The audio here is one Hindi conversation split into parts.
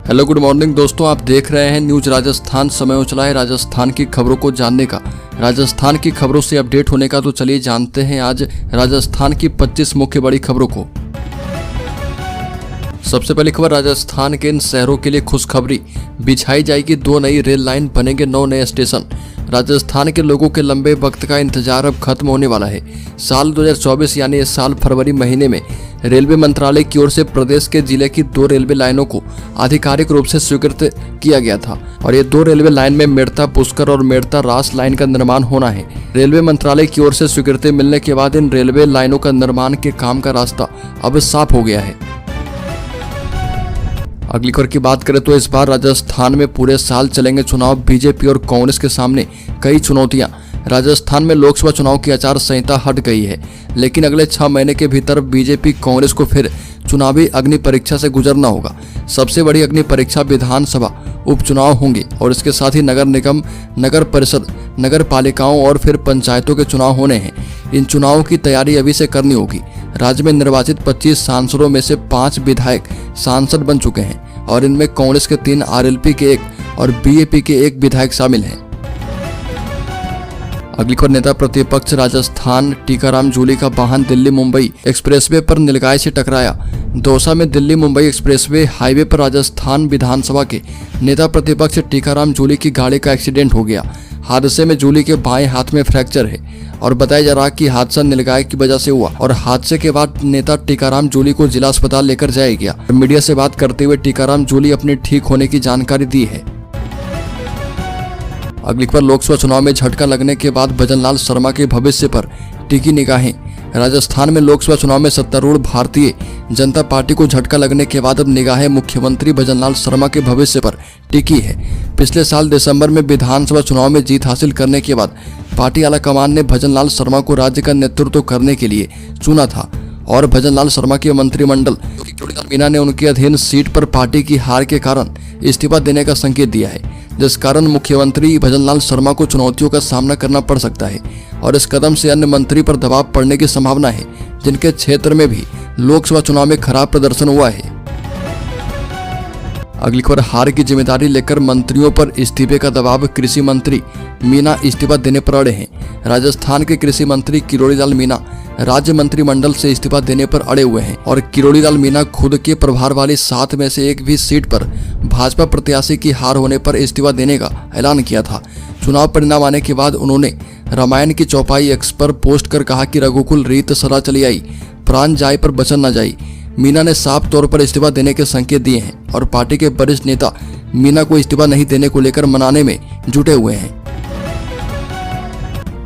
हेलो गुड मॉर्निंग दोस्तों, आप देख रहे हैं न्यूज राजस्थान। समय हो चला है राजस्थान की खबरों को जानने का, राजस्थान की खबरों से अपडेट होने का। तो चलिए जानते हैं आज राजस्थान की 25 मुख्य बड़ी खबरों को। सबसे पहली खबर, राजस्थान के इन शहरों के लिए खुशखबरी, बिछाई जाएगी 2 नई रेल लाइन, बनेंगे 9 नए स्टेशन। राजस्थान के लोगों के लंबे वक्त का इंतजार अब खत्म होने वाला है। साल 2024 यानी इस साल फरवरी महीने में रेलवे मंत्रालय की ओर से प्रदेश के जिले की 2 रेलवे लाइनों को आधिकारिक रूप से स्वीकृत किया गया था और ये 2 रेलवे लाइन में मेड़ता पुष्कर और मेड़ता रास लाइन का निर्माण होना है। रेलवे मंत्रालय की ओर से स्वीकृति मिलने के बाद इन रेलवे लाइनों का निर्माण के काम का रास्ता अब साफ हो गया है। अगली खबर की बात करें तो इस बार राजस्थान में पूरे साल चलेंगे चुनाव। बीजेपी और कांग्रेस के सामने कई चुनौतियां। राजस्थान में लोकसभा चुनाव की आचार संहिता हट गई है, लेकिन अगले 6 महीने के भीतर बीजेपी कांग्रेस को फिर चुनावी अग्नि परीक्षा से गुजरना होगा। सबसे बड़ी अग्नि परीक्षा विधानसभा उपचुनाव होंगे और इसके साथ ही नगर निगम, नगर परिषद, नगर पालिकाओं और फिर पंचायतों के चुनाव होने हैं। इन चुनावों की तैयारी अभी से करनी होगी। राज्य में निर्वाचित 25 सांसदों में से 5 विधायक सांसद बन चुके हैं और इनमें कांग्रेस के 3, आरएलपी के 1 और बीएपी के 1 विधायक शामिल हैं। अगली खबर, नेता प्रतिपक्ष राजस्थान टीकाराम जूली का वाहन दिल्ली मुंबई एक्सप्रेसवे पर नीलगाय से टकराया। दौसा में दिल्ली मुंबई एक्सप्रेसवे हाईवे पर राजस्थान विधानसभा के नेता प्रतिपक्ष टीकाराम जूली की गाड़ी का एक्सीडेंट हो गया। हादसे में जूली के बाएं हाथ में फ्रैक्चर है और बताया जा रहा कि हादसा नीलगाय की वजह से हुआ और हादसे के बाद नेता टीकाराम जूली को जिला अस्पताल लेकर जाया गया। मीडिया से बात करते हुए टीकाराम जूली अपने ठीक होने की जानकारी दी है। अगली खबर, लोकसभा चुनाव में झटका लगने के बाद भजनलाल शर्मा के भविष्य पर टिकी निगाहें। राजस्थान में लोकसभा चुनाव में सत्तारूढ़ भारतीय जनता पार्टी को झटका लगने के बाद अब निगाहें मुख्यमंत्री भजनलाल शर्मा के भविष्य पर टिकी है। पिछले साल दिसंबर में विधानसभा चुनाव में जीत हासिल करने के बाद पार्टी आलाकमान ने भजनलाल शर्मा को राज्य का नेतृत्व करने के लिए चुना था और भजनलाल शर्मा के मंत्रिमंडल मीना ने उनके अधीन सीट पर पार्टी की हार के कारण इस्तीफा देने का संकेत दिया है, जिस कारण मुख्यमंत्री भजनलाल शर्मा को चुनौतियों का सामना करना पड़ सकता है और इस कदम से अन्य मंत्री पर दबाव पड़ने की संभावना है, जिनके क्षेत्र में भी लोकसभा चुनाव में खराब प्रदर्शन हुआ है। अगली खबर, हार की जिम्मेदारी लेकर मंत्रियों पर इस्तीफे का दबाव। कृषि मंत्री मीना इस्तीफा देने पर अड़े हैं। राजस्थान के कृषि मंत्री किरोड़ीलाल मीना राज्य मंत्रिमंडल से इस्तीफा देने पर अड़े हुए हैं और किरोड़ीलाल मीना खुद के प्रभार वाली 7 में से एक भी सीट पर भाजपा प्रत्याशी की हार होने पर इस्तीफा देने का ऐलान किया था। चुनाव परिणाम आने के बाद उन्होंने रामायण की चौपाई एक्स पर पोस्ट कर कहा कि रघुकुल रीत सदा चली आई, प्राण जाए पर बचन न जाई। मीना ने साफ तौर पर इस्तीफा देने के संकेत दिए हैं और पार्टी के वरिष्ठ नेता मीना को इस्तीफा नहीं देने को लेकर मनाने में जुटे हुए हैं।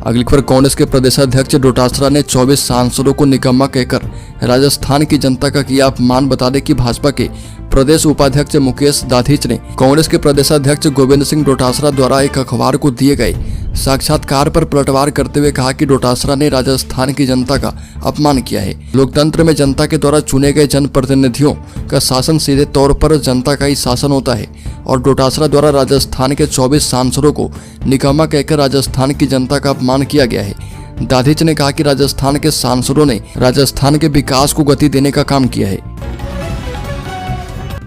अगली खबर, कांग्रेस के प्रदेशाध्यक्ष डोटासरा ने 24 सांसदों को निकम्मा कहकर राजस्थान की जनता का किया अपमान। बता दें कि भाजपा के प्रदेश उपाध्यक्ष मुकेश दाधीच ने कांग्रेस के प्रदेशाध्यक्ष गोविंद सिंह डोटासरा द्वारा एक अखबार को दिए गए साक्षात्कार पर पलटवार करते हुए कहा कि डोटासरा ने राजस्थान की जनता का अपमान किया है। लोकतंत्र में जनता के द्वारा चुने गए जनप्रतिनिधियों का शासन सीधे तौर पर जनता का ही शासन होता है और डोटासरा द्वारा राजस्थान के 24 सांसदों को निकम्मा कहकर राजस्थान की जनता का अपमान किया गया है। दाधीच ने कहा कि राजस्थान के सांसदों ने राजस्थान के विकास को गति देने का काम किया है।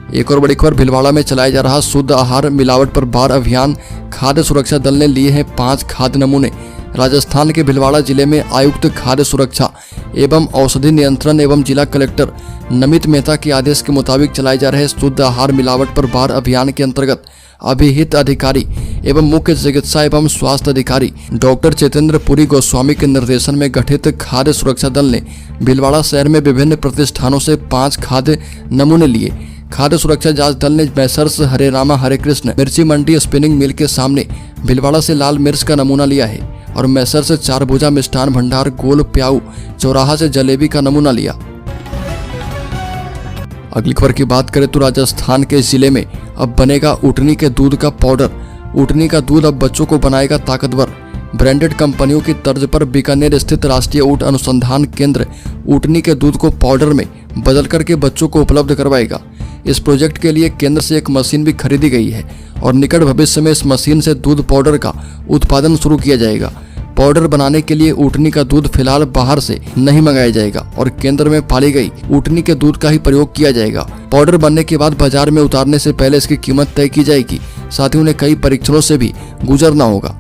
एक और बड़ी खबर, भीलवाड़ा में चलाया जा रहा शुद्ध आहार मिलावट पर बार अभियान। खाद्य सुरक्षा दल ने लिए हैं 5 खाद्य नमूने। राजस्थान के भीलवाड़ा जिले में आयुक्त खाद्य सुरक्षा एवं औषधि नियंत्रण एवं जिला कलेक्टर नमित मेहता के आदेश के मुताबिक चलाए जा रहे शुद्ध आहार मिलावट पर बार अभियान के अंतर्गत अभिहित अधिकारी एवं मुख्य चिकित्सा एवं स्वास्थ्य अधिकारी डॉक्टर चेतेंद्र पुरी गोस्वामी के निर्देशन में गठित खाद्य सुरक्षा दल ने भीलवाड़ा शहर में विभिन्न प्रतिष्ठानों से 5 खाद्य नमूने लिए। खाद्य सुरक्षा जांच दल ने मैसर्स हरे रामा हरे कृष्ण मिर्ची मंडी स्पिनिंग मिल के सामने भीलवाड़ा से लाल मिर्च का नमूना लिया है और मैसर्स 4 भुजा मिष्ठान भंडार गोल प्याऊ चौराहा से जलेबी का नमूना लिया। अगली खबर की बात करें तो राजस्थान के जिले में अब बनेगा ऊँटनी के दूध का पाउडर। ऊँटनी का दूध अब बच्चों को बनाएगा ताकतवर। ब्रांडेड कंपनियों की तर्ज पर बीकानेर स्थित राष्ट्रीय ऊँट अनुसंधान केंद्र ऊँटनी के दूध को पाउडर में बदल करके बच्चों को उपलब्ध करवाएगा। इस प्रोजेक्ट के लिए केंद्र से एक मशीन भी खरीदी गई है और निकट भविष्य में इस मशीन से दूध पाउडर का उत्पादन शुरू किया जाएगा। पाउडर बनाने के लिए ऊँटनी का दूध फिलहाल बाहर से नहीं मंगाया जाएगा और केंद्र में पाली गई ऊँटनी के दूध का ही प्रयोग किया जाएगा। पाउडर बनने के बाद बाजार में उतारने से पहले इसकी कीमत तय की जाएगी। साथ ही उन्हें कई परीक्षणों से भी गुजरना होगा।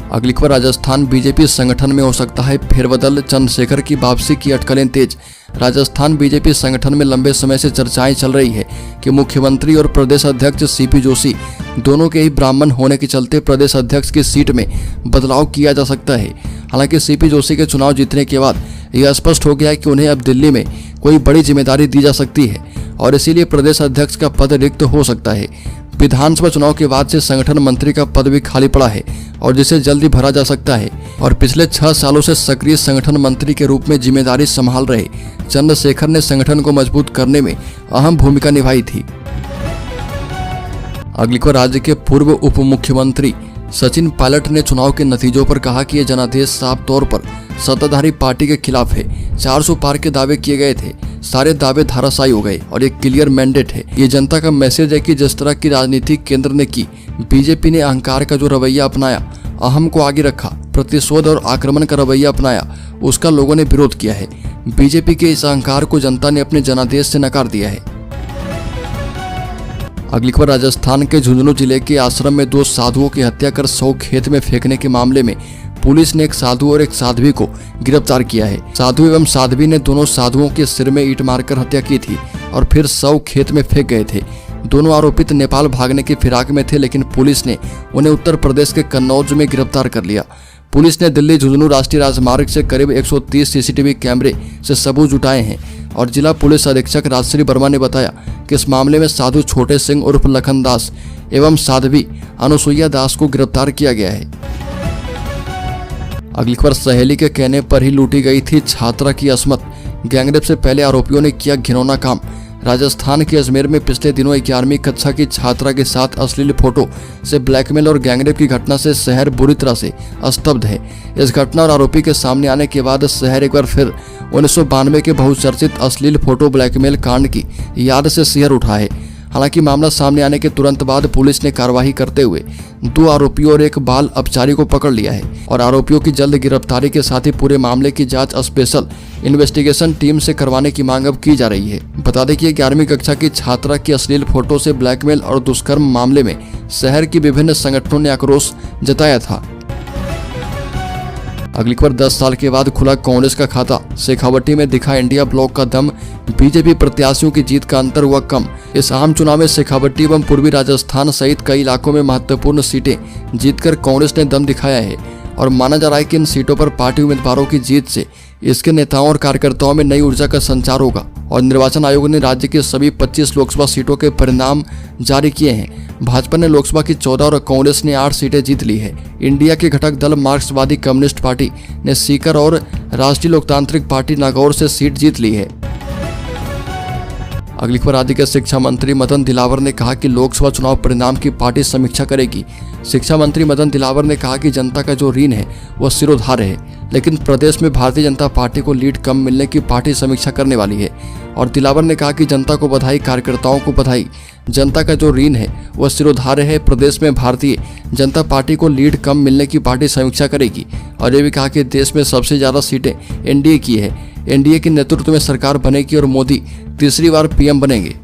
अगली खबर, राजस्थान बीजेपी संगठन में हो सकता है फेरबदल, चंद्रशेखर की वापसी की अटकलें तेज। राजस्थान बीजेपी संगठन में लंबे समय से चर्चाएं चल रही है कि मुख्यमंत्री और प्रदेश अध्यक्ष सीपी जोशी दोनों के ही ब्राह्मण होने के चलते प्रदेश अध्यक्ष की सीट में बदलाव किया जा सकता है। हालांकि सीपी जोशी के चुनाव जीतने के बाद यह स्पष्ट हो गया है कि उन्हें अब दिल्ली में कोई बड़ी जिम्मेदारी दी जा सकती है और इसीलिए प्रदेश अध्यक्ष का पद रिक्त हो सकता है। विधानसभा चुनाव के बाद से संगठन मंत्री का पद भी खाली पड़ा है और जिसे जल्दी भरा जा सकता है। और पिछले 6 सालों से सक्रिय संगठन मंत्री के रूप में जिम्मेदारी संभाल रहे चंद्रशेखर ने संगठन को मजबूत करने में अहम भूमिका निभाई थी। अगली को, राज्य के पूर्व उप मुख्यमंत्री सचिन पायलट ने चुनाव के नतीजों पर कहा कि यह जनादेश साफ तौर पर सत्ताधारी पार्टी के खिलाफ है। 400 पार के दावे किए गए थे, सारे दावे धाराशायी हो गए और एक क्लियर मैंडेट है। ये जनता का मैसेज है कि जिस तरह की राजनीति केंद्र ने की, बीजेपी ने अहंकार का जो रवैया अपनाया, अहम को आगे रखा, प्रतिशोध और आक्रमण का रवैया अपनाया, उसका लोगों ने विरोध किया है। बीजेपी के इस अहंकार को जनता ने अपने जनादेश से नकार दिया है। अगली खबर, राजस्थान के झुंझुनू जिले के आश्रम में 2 साधुओं की हत्या कर 100 खेत में फेंकने के मामले में पुलिस ने एक साधु और एक साध्वी को गिरफ्तार किया है। साधु एवं साध्वी ने दोनों साधुओं के सिर में ईंट मारकर हत्या की थी और फिर 100 खेत में फेंक गए थे। दोनों आरोपित नेपाल भागने की फिराक में थे, लेकिन पुलिस ने उन्हें उत्तर प्रदेश के कन्नौज में गिरफ्तार कर लिया। पुलिस ने दिल्ली झुंझुनू राष्ट्रीय राजमार्ग से करीब 130 सीसीटीवी कैमरे से सबूत जुटाए हैं और जिला पुलिस अधीक्षक राजश्री वर्मा ने बताया कि इस मामले में साधु छोटे सिंह उर्फ लखन दास एवं साध्वी अनुसुईया दास को गिरफ्तार किया गया है। अगली खबर, सहेली के कहने पर ही लूटी गई थी छात्रा की असमत। गैंगरेप से पहले आरोपियों ने किया घिनौना काम। राजस्थान के अजमेर में पिछले दिनों 11वीं कक्षा की छात्रा के साथ अश्लील फोटो से ब्लैकमेल और गैंगरेप की घटना से शहर बुरी तरह से स्तब्ध है। इस घटना और आरोपी के सामने आने के बाद शहर एक बार फिर 1992 के बहुचर्चित अश्लील फोटो ब्लैकमेल कांड की याद से सिहर उठा है। हालांकि मामला सामने आने के तुरंत बाद पुलिस ने कार्रवाई करते हुए 2 आरोपियों और एक बाल अपचारी को पकड़ लिया है और आरोपियों की जल्द गिरफ्तारी के साथ ही पूरे मामले की जांच स्पेशल इन्वेस्टिगेशन टीम से करवाने की मांग अब की जा रही है। बता दें कि 11वीं कक्षा की छात्रा की अश्लील फोटो से ब्लैकमेल और दुष्कर्म मामले में शहर की विभिन्न संगठनों ने आक्रोश जताया था। अगली खबर, 10 साल के बाद खुला कांग्रेस का खाता। शेखावटी में दिखा इंडिया ब्लॉक का दम, बीजेपी प्रत्याशियों की जीत का अंतर हुआ कम। इस आम चुनाव में शेखावटी एवं पूर्वी राजस्थान सहित कई इलाकों में महत्वपूर्ण सीटें जीतकर कांग्रेस ने दम दिखाया है और माना जा रहा है कि इन सीटों पर पार्टी उम्मीदवारों की जीत से इसके नेताओं और कार्यकर्ताओं में नई ऊर्जा का संचार होगा। और निर्वाचन आयोग ने राज्य की सभी 25 लोकसभा सीटों के परिणाम जारी किए हैं। भाजपा ने लोकसभा की 14 और कांग्रेस ने 8 सीटें जीत ली है। इंडिया के घटक दल मार्क्सवादी कम्युनिस्ट पार्टी ने सीकर और राष्ट्रीय लोकतांत्रिक पार्टी नागौर से सीट जीत ली है। अगली खबर, राज्य के शिक्षा मंत्री मदन दिलावर ने कहा कि लोकसभा चुनाव परिणाम की पार्टी समीक्षा करेगी। शिक्षा मंत्री मदन दिलावर ने कहा कि जनता का जो ऋण है वह सिरोधार्य है, लेकिन प्रदेश में भारतीय जनता पार्टी को लीड कम मिलने की पार्टी समीक्षा करने वाली है। और दिलावर ने कहा कि जनता को बधाई, कार्यकर्ताओं को बधाई, जनता का जो ऋण है वह सिरोधार्य है। प्रदेश में भारतीय जनता पार्टी को लीड कम मिलने की पार्टी समीक्षा करेगी। और ये भी कहा कि देश में सबसे ज्यादा सीटें एनडीए की है। एनडीए के नेतृत्व में सरकार बनेगी और मोदी तीसरी बार पीएम बनेंगे।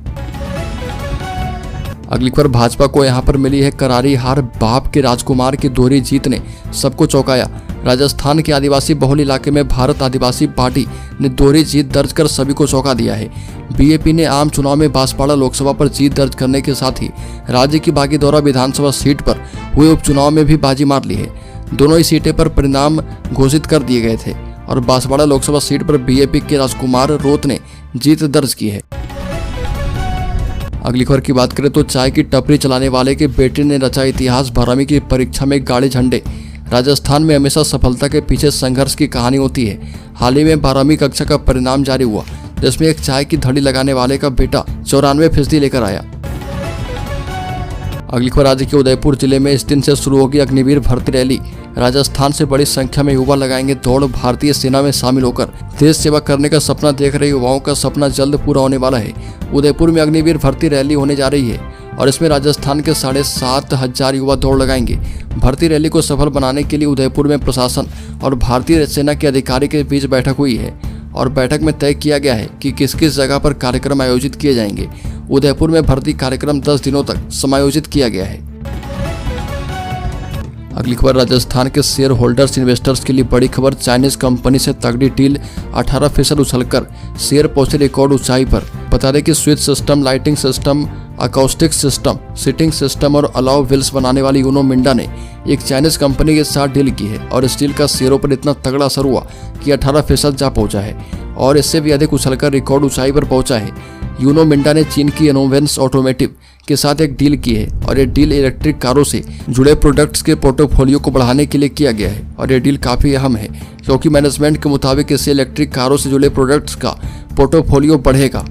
अगली खबर, भाजपा को यहां पर मिली है करारी हार। बाप के राजकुमार की दोहरी जीत ने सबको चौंकाया। राजस्थान के आदिवासी बहुल इलाके में भारत आदिवासी पार्टी ने दोहरी जीत दर्ज कर सभी को चौंका दिया है। बीएपी ने आम चुनाव में बांसवाड़ा लोकसभा पर जीत दर्ज करने के साथ ही राज्य की बागीदौरा विधानसभा सीट पर हुए उपचुनाव में भी बाजी मार ली है। दोनों ही सीटें पर परिणाम घोषित कर दिए गए थे और बांसवाड़ा लोकसभा सीट पर बीएपी के राजकुमार रोत ने जीत दर्ज की है। अगली खबर की बात करें तो चाय की टपरी चलाने वाले के बेटे ने रचा इतिहास। 12वीं की परीक्षा में गाड़े झंडे। राजस्थान में हमेशा सफलता के पीछे संघर्ष की कहानी होती है। हाल ही में 12वीं कक्षा का परिणाम जारी हुआ, जिसमें एक चाय की धड़ी लगाने वाले का बेटा 94% लेकर आया। अगली खबर, राज्य के उदयपुर जिले में इस दिन से शुरू होगी अग्निवीर भर्ती रैली। राजस्थान से बड़ी संख्या में युवा लगाएंगे दौड़। भारतीय सेना में शामिल होकर देश सेवा करने का सपना देख रहे युवाओं का सपना जल्द पूरा होने वाला है। उदयपुर में अग्निवीर भर्ती रैली होने जा रही है और इसमें राजस्थान के 7,500 युवा दौड़ लगाएंगे। भर्ती रैली को सफल बनाने के लिए उदयपुर में प्रशासन और भारतीय सेना के अधिकारी के बीच बैठक हुई है और बैठक में तय किया गया है कि किस किस जगह पर कार्यक्रम आयोजित किए जाएंगे। उदयपुर में भर्ती कार्यक्रम 10 दिनों तक समायोजित किया गया है। अगली खबर राजस्थान के शेयर होल्डर्स इन्वेस्टर्स के लिए बड़ी खबर। चाइनीज कंपनी से तगड़ी डील, 18% उछलकर शेयर पहुंचे रिकॉर्ड ऊंचाई पर। बता दें कि switch system, lighting system, acoustic system, seating system और अलाउ व्हील्स बनाने वाली यूनो मिंडा ने एक चाइनीज कंपनी के साथ डील की है और इस डील का शेयरों पर इतना तगड़ा असर हुआ कि 18% जा पहुंचा है और इससे भी अधिक उछलकर रिकॉर्ड ऊंचाई पर पहुंचा है। यूनो मिंडा ने चीन की इनोवेंस ऑटोमेटिव के साथ एक डील की है और ये डील इलेक्ट्रिक कारों से जुड़े प्रोडक्ट्स के पोर्टफोलियो को बढ़ाने के लिए किया गया है और ये डील काफ़ी अहम है क्योंकि मैनेजमेंट के मुताबिक इससे इलेक्ट्रिक कारों से जुड़े प्रोडक्ट्स का पोर्टफोलियो बढ़ेगा